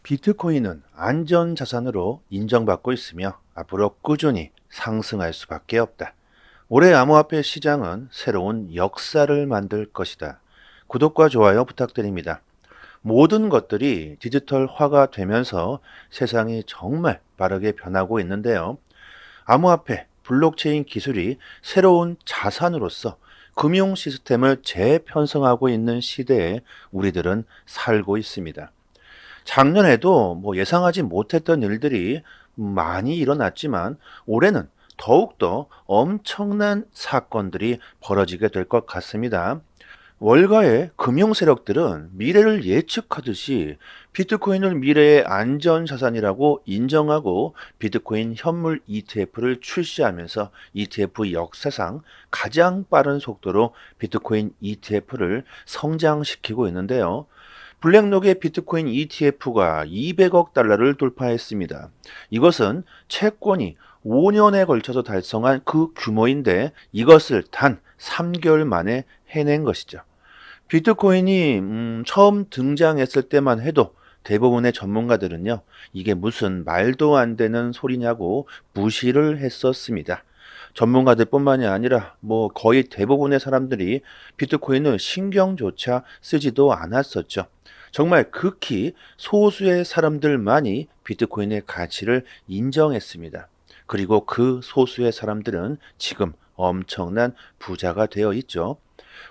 비트코인은 안전자산으로 인정받고 있으며 앞으로 꾸준히 상승할 수밖에 없다. 올해 암호화폐 시장은 새로운 역사를 만들 것이다. 구독과 좋아요 부탁드립니다. 모든 것들이 디지털화가 되면서 세상이 정말 빠르게 변하고 있는데요. 암호화폐, 블록체인 기술이 새로운 자산으로서 금융 시스템을 재편성하고 있는 시대에 우리들은 살고 있습니다. 작년에도 예상하지 못했던 일들이 많이 일어났지만 올해는 더욱더 엄청난 사건들이 벌어지게 될 것 같습니다. 월가의 금융 세력들은 미래를 예측하듯이 비트코인을 미래의 안전자산이라고 인정하고 비트코인 현물 ETF를 출시하면서 ETF 역사상 가장 빠른 속도로 비트코인 ETF를 성장시키고 있는데요. 블랙록의 비트코인 ETF가 200억 달러를 돌파했습니다. 이것은 채권이 5년에 걸쳐서 달성한 그 규모인데 이것을 단 3개월 만에 해낸 것이죠. 비트코인이 처음 등장했을 때만 해도 대부분의 전문가들은요, 이게 무슨 말도 안 되는 소리냐고 무시를 했었습니다. 전문가들뿐만이 아니라 거의 대부분의 사람들이 비트코인을 신경조차 쓰지도 않았었죠. 정말 극히 소수의 사람들만이 비트코인의 가치를 인정했습니다. 그리고 그 소수의 사람들은 지금 엄청난 부자가 되어 있죠.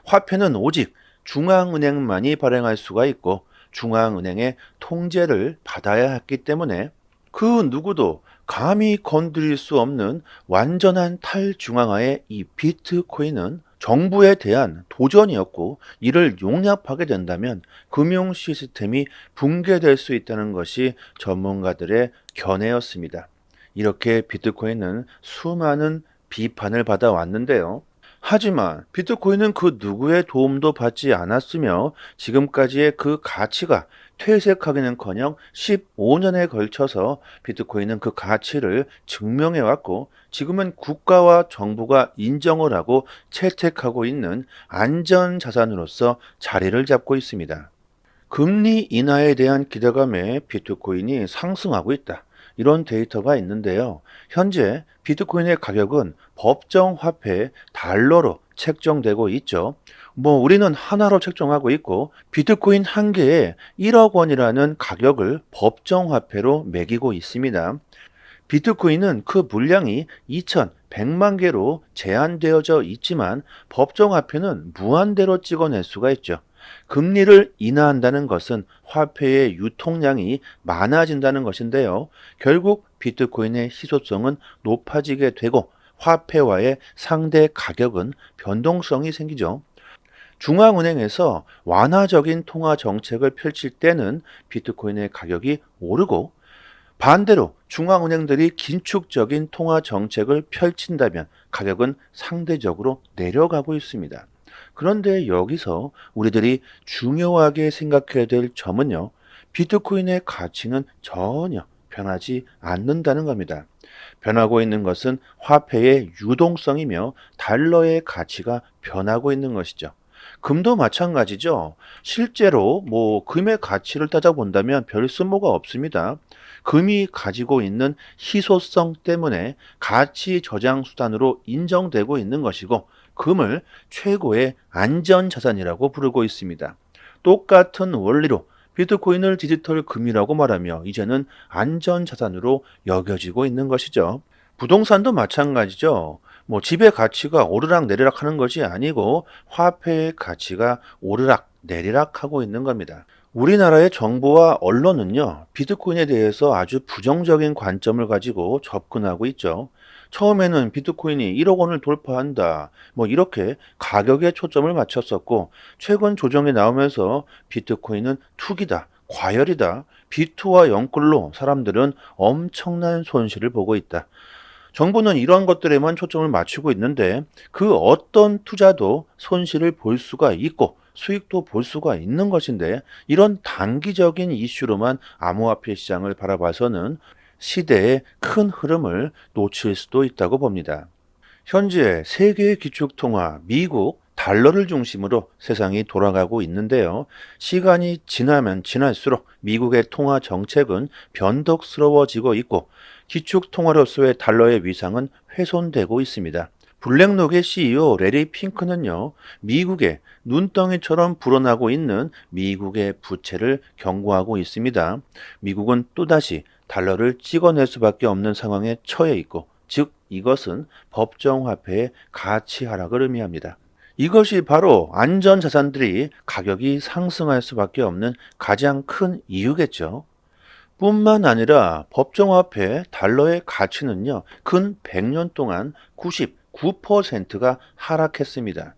화폐는 오직 중앙은행만이 발행할 수가 있고 중앙은행의 통제를 받아야 했기 때문에 그 누구도 감히 건드릴 수 없는 완전한 탈중앙화의 이 비트코인은 정부에 대한 도전이었고 이를 용납하게 된다면 금융 시스템이 붕괴될 수 있다는 것이 전문가들의 견해였습니다. 이렇게 비트코인은 수많은 비판을 받아왔는데요. 하지만 비트코인은 그 누구의 도움도 받지 않았으며 지금까지의 그 가치가 퇴색하기는커녕 15년에 걸쳐서 비트코인은 그 가치를 증명해왔고 지금은 국가와 정부가 인정을 하고 채택하고 있는 안전자산으로서 자리를 잡고 있습니다. 금리 인하에 대한 기대감에 비트코인이 상승하고 있다. 이런 데이터가 있는데요. 현재 비트코인의 가격은 법정 화폐 달러로 책정되고 있죠. 우리는 하나로 책정하고 있고 비트코인 한 개에 1억 원이라는 가격을 법정 화폐로 매기고 있습니다. 비트코인은 그 물량이 2,100만 개로 제한되어져 있지만 법정 화폐는 무한대로 찍어낼 수가 있죠. 금리를 인하한다는 것은 화폐의 유통량이 많아진다는 것인데요. 결국 비트코인의 희소성은 높아지게 되고 화폐와의 상대 가격은 변동성이 생기죠. 중앙은행에서 완화적인 통화 정책을 펼칠 때는 비트코인의 가격이 오르고 반대로 중앙은행들이 긴축적인 통화 정책을 펼친다면 가격은 상대적으로 내려가고 있습니다. 그런데 여기서 우리들이 중요하게 생각해야 될 점은요. 비트코인의 가치는 전혀 변하지 않는다는 겁니다. 변하고 있는 것은 화폐의 유동성이며 달러의 가치가 변하고 있는 것이죠. 금도 마찬가지죠. 실제로 금의 가치를 따져본다면 별 쓸모가 없습니다. 금이 가지고 있는 희소성 때문에 가치 저장 수단으로 인정되고 있는 것이고 금을 최고의 안전자산이라고 부르고 있습니다. 똑같은 원리로 비트코인을 디지털 금이라고 말하며 이제는 안전자산으로 여겨지고 있는 것이죠. 부동산도 마찬가지죠. 집의 가치가 오르락 내리락 하는 것이 아니고 화폐의 가치가 오르락 내리락 하고 있는 겁니다. 우리나라의 정부와 언론은요, 비트코인에 대해서 아주 부정적인 관점을 가지고 접근하고 있죠. 처음에는 비트코인이 1억 원을 돌파한다. 이렇게 가격에 초점을 맞췄었고, 최근 조정이 나오면서 비트코인은 투기다, 과열이다, 비투와 영끌로 사람들은 엄청난 손실을 보고 있다. 정부는 이러한 것들에만 초점을 맞추고 있는데 그 어떤 투자도 손실을 볼 수가 있고 수익도 볼 수가 있는 것인데 이런 단기적인 이슈로만 암호화폐 시장을 바라봐서는 시대의 큰 흐름을 놓칠 수도 있다고 봅니다. 현재 세계 기축통화, 미국, 달러를 중심으로 세상이 돌아가고 있는데요. 시간이 지나면 지날수록 미국의 통화 정책은 변덕스러워지고 있고 기축 통화로서의 달러의 위상은 훼손되고 있습니다. 블랙록의 CEO 레리 핑크는요, 미국의 눈덩이처럼 불어나고 있는 미국의 부채를 경고하고 있습니다. 미국은 또다시 달러를 찍어낼 수밖에 없는 상황에 처해 있고, 즉 이것은 법정화폐의 가치 하락을 의미합니다. 이것이 바로 안전자산들이 가격이 상승할 수밖에 없는 가장 큰 이유겠죠. 뿐만 아니라 법정화폐 달러의 가치는요, 근 100년 동안 99%가 하락했습니다.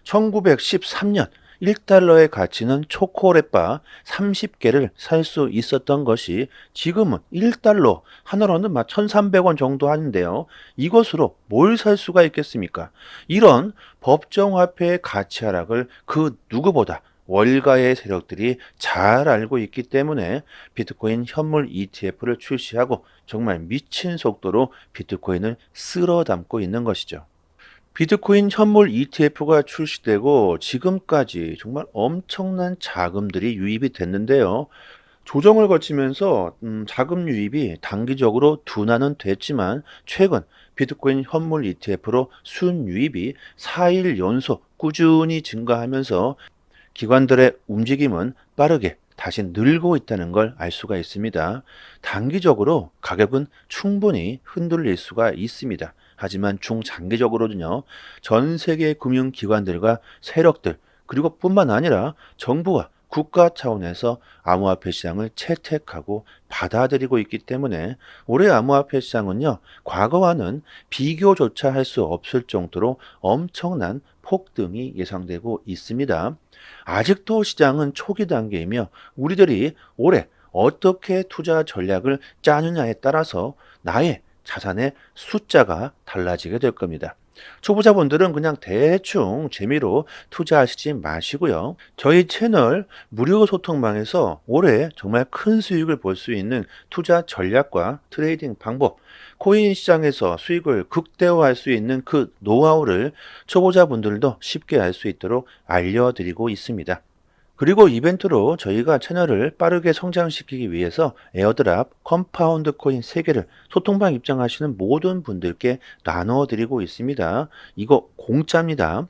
1913년 1달러의 가치는 초콜릿바 30개를 살 수 있었던 것이 지금은 1달러 하나로는 1,300원 정도 하는데요. 이것으로 뭘 살 수가 있겠습니까? 이런 법정화폐의 가치 하락을 그 누구보다 월가의 세력들이 잘 알고 있기 때문에 비트코인 현물 ETF를 출시하고 정말 미친 속도로 비트코인을 쓸어 담고 있는 것이죠. 비트코인 현물 ETF가 출시되고 지금까지 정말 엄청난 자금들이 유입이 됐는데요. 조정을 거치면서 자금 유입이 단기적으로 둔화는 됐지만 최근 비트코인 현물 ETF로 순유입이 4일 연속 꾸준히 증가하면서 기관들의 움직임은 빠르게 다시 늘고 있다는 걸 알 수가 있습니다. 단기적으로 가격은 충분히 흔들릴 수가 있습니다. 하지만 중장기적으로는요, 전 세계 금융기관들과 세력들, 그리고 뿐만 아니라 정부와 국가 차원에서 암호화폐 시장을 채택하고 받아들이고 있기 때문에 올해 암호화폐 시장은요, 과거와는 비교조차 할 수 없을 정도로 엄청난 폭등이 예상되고 있습니다. 아직도 시장은 초기 단계이며 우리들이 올해 어떻게 투자 전략을 짜느냐에 따라서 나의 자산의 숫자가 달라지게 될 겁니다. 초보자분들은 그냥 대충 재미로 투자하시지 마시고요. 저희 채널 무료 소통방에서 올해 정말 큰 수익을 볼 수 있는 투자 전략과 트레이딩 방법, 코인 시장에서 수익을 극대화할 수 있는 그 노하우를 초보자분들도 쉽게 알 수 있도록 알려드리고 있습니다. 그리고 이벤트로 저희가 채널을 빠르게 성장시키기 위해서 에어드랍, 컴파운드 코인 3개를 소통방 입장하시는 모든 분들께 나눠드리고 있습니다. 이거 공짜입니다.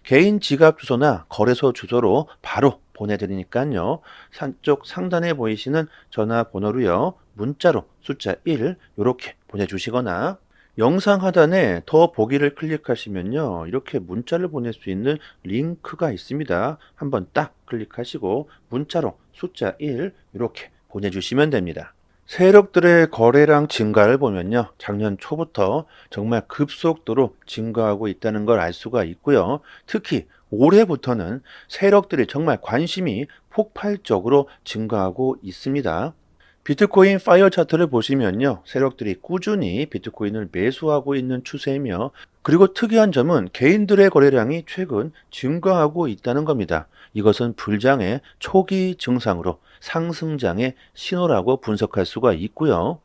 개인 지갑 주소나 거래소 주소로 바로 보내드리니까요. 산쪽 상단에 보이시는 전화번호로요. 문자로 숫자 1 이렇게 보내주시거나 영상 하단에 더 보기를 클릭하시면요. 이렇게 문자를 보낼 수 있는 링크가 있습니다. 한번 딱 클릭하시고 문자로 숫자 1 이렇게 보내주시면 됩니다. 세력들의 거래량 증가를 보면요. 작년 초부터 정말 급속도로 증가하고 있다는 걸 알 수가 있고요. 특히 올해부터는 세력들이 정말 관심이 폭발적으로 증가하고 있습니다. 비트코인 파이어 차트를 보시면요. 세력들이 꾸준히 비트코인을 매수하고 있는 추세이며 그리고 특이한 점은 개인들의 거래량이 최근 증가하고 있다는 겁니다. 이것은 불장의 초기 증상으로 상승장의 신호라고 분석할 수가 있고요.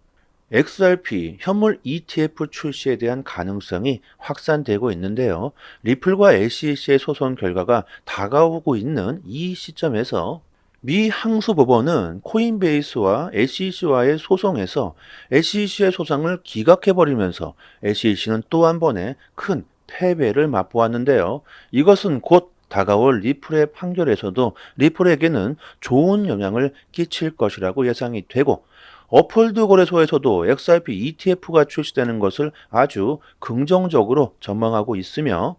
XRP 현물 ETF 출시에 대한 가능성이 확산되고 있는데요. 리플과 SEC의 소송 결과가 다가오고 있는 이 시점에서 미 항소법원은 코인베이스와 SEC와의 소송에서 SEC의 소송을 기각해버리면서 SEC는 또 한 번의 큰 패배를 맛보았는데요. 이것은 곧 다가올 리플의 판결에서도 리플에게는 좋은 영향을 끼칠 것이라고 예상이 되고 어폴드 거래소에서도 XRP ETF가 출시되는 것을 아주 긍정적으로 전망하고 있으며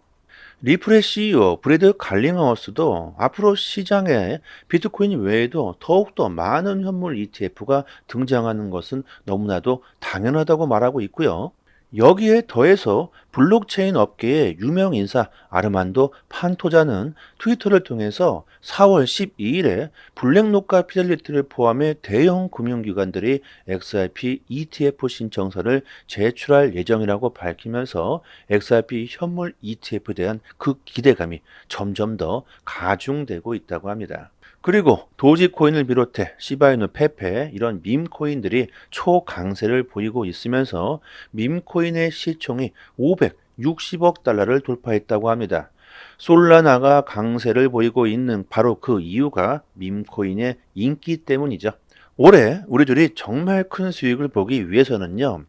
리플의 CEO 브래드 갈링하우스도 앞으로 시장에 비트코인 외에도 더욱더 많은 현물 ETF가 등장하는 것은 너무나도 당연하다고 말하고 있고요. 여기에 더해서 블록체인 업계의 유명 인사 아르만도 판토자는 트위터를 통해서 4월 12일에 블랙록과 피델리티를 포함해 대형 금융기관들이 XRP ETF 신청서를 제출할 예정이라고 밝히면서 XRP 현물 ETF에 대한 그 기대감이 점점 더 가중되고 있다고 합니다. 그리고 도지코인을 비롯해 시바이누 페페 이런 밈코인들이 초강세를 보이고 있으면서 밈코인의 시총이 560억 달러를 돌파했다고 합니다. 솔라나가 강세를 보이고 있는 바로 그 이유가 밈코인의 인기 때문이죠. 올해 우리들이 정말 큰 수익을 보기 위해서는요,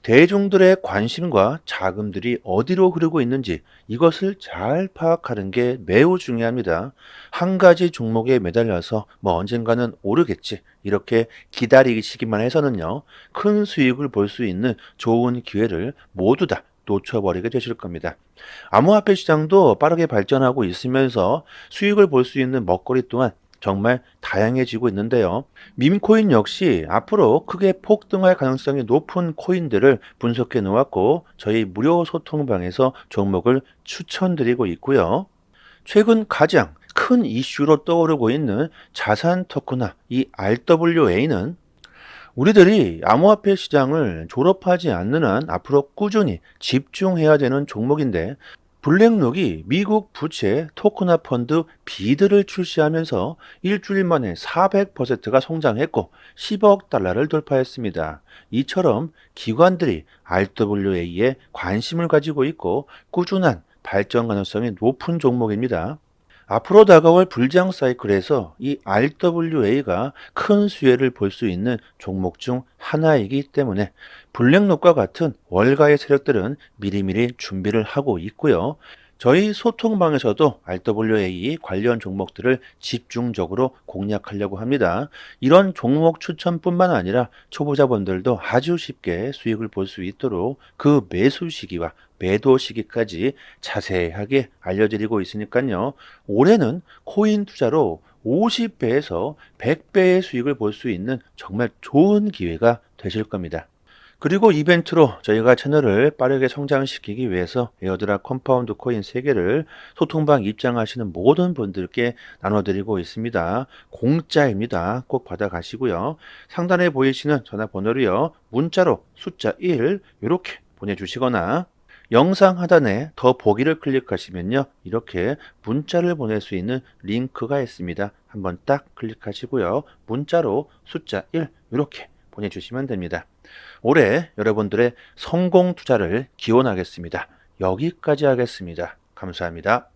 대중들의 관심과 자금들이 어디로 흐르고 있는지 이것을 잘 파악하는 게 매우 중요합니다. 한 가지 종목에 매달려서 뭐 언젠가는 오르겠지 이렇게 기다리시기만 해서는요, 큰 수익을 볼 수 있는 좋은 기회를 모두 다 놓쳐버리게 되실 겁니다. 암호화폐 시장도 빠르게 발전하고 있으면서 수익을 볼 수 있는 먹거리 또한 정말 다양해지고 있는데요. 밈코인 역시 앞으로 크게 폭등할 가능성이 높은 코인들을 분석해 놓았고 저희 무료 소통방에서 종목을 추천드리고 있고요. 최근 가장 큰 이슈로 떠오르고 있는 자산 토큰화 이 RWA는 우리들이 암호화폐 시장을 졸업하지 않는 한 앞으로 꾸준히 집중해야 되는 종목인데 블랙록이 미국 부채 토큰화 펀드 비드를 출시하면서 일주일 만에 400%가 성장했고 10억 달러를 돌파했습니다. 이처럼 기관들이 RWA에 관심을 가지고 있고 꾸준한 발전 가능성이 높은 종목입니다. 앞으로 다가올 불장 사이클에서 이 RWA가 큰 수혜를 볼 수 있는 종목 중 하나이기 때문에 블랙록과 같은 월가의 세력들은 미리미리 준비를 하고 있고요. 저희 소통방에서도 RWA 관련 종목들을 집중적으로 공략하려고 합니다. 이런 종목 추천뿐만 아니라 초보자분들도 아주 쉽게 수익을 볼 수 있도록 그 매수 시기와 매도 시기까지 자세하게 알려드리고 있으니까요. 올해는 코인 투자로 50배에서 100배의 수익을 볼 수 있는 정말 좋은 기회가 되실 겁니다. 그리고 이벤트로 저희가 채널을 빠르게 성장시키기 위해서 에어드랍 컴파운드 코인 3개를 소통방 입장하시는 모든 분들께 나눠드리고 있습니다. 공짜입니다. 꼭 받아가시고요. 상단에 보이시는 전화번호로요. 문자로 숫자 1 이렇게 보내주시거나 영상 하단에 더 보기를 클릭하시면요. 이렇게 문자를 보낼 수 있는 링크가 있습니다. 한번 딱 클릭하시고요. 문자로 숫자 1 이렇게 보내주시면 됩니다. 올해 여러분들의 성공 투자를 기원하겠습니다. 여기까지 하겠습니다. 감사합니다.